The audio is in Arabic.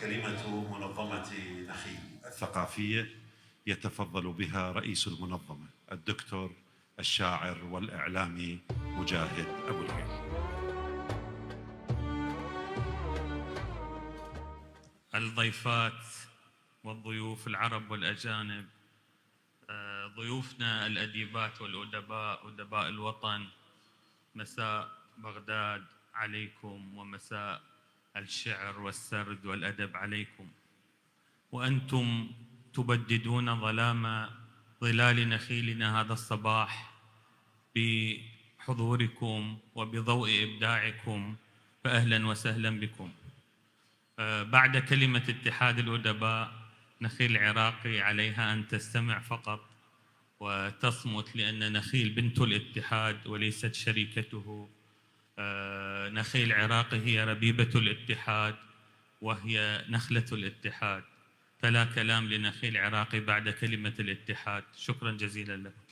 كلمة منظمة نخيل الثقافية يتفضل بها رئيس المنظمة الدكتور الشاعر والإعلامي مجاهد أبو الغيث. الضيفات والضيوف العرب والأجانب، ضيوفنا الأديبات والأدباء، أدباء الوطن، مساء بغداد عليكم ومساء الشعر والسرد والأدب عليكم، وأنتم تبددون ظلال نخيلنا هذا الصباح بحضوركم وبضوء إبداعكم، فأهلا وسهلا بكم. بعد كلمة اتحاد الأدباء، نخيل عراقي عليها أن تستمع فقط وتصمت، لأن نخيل بنت الاتحاد وليست شريكته. نخيل عراقي هي ربيبة الاتحاد وهي نخلة الاتحاد، فلا كلام لنخيل عراقي بعد كلمة الاتحاد. شكرا جزيلا لكم.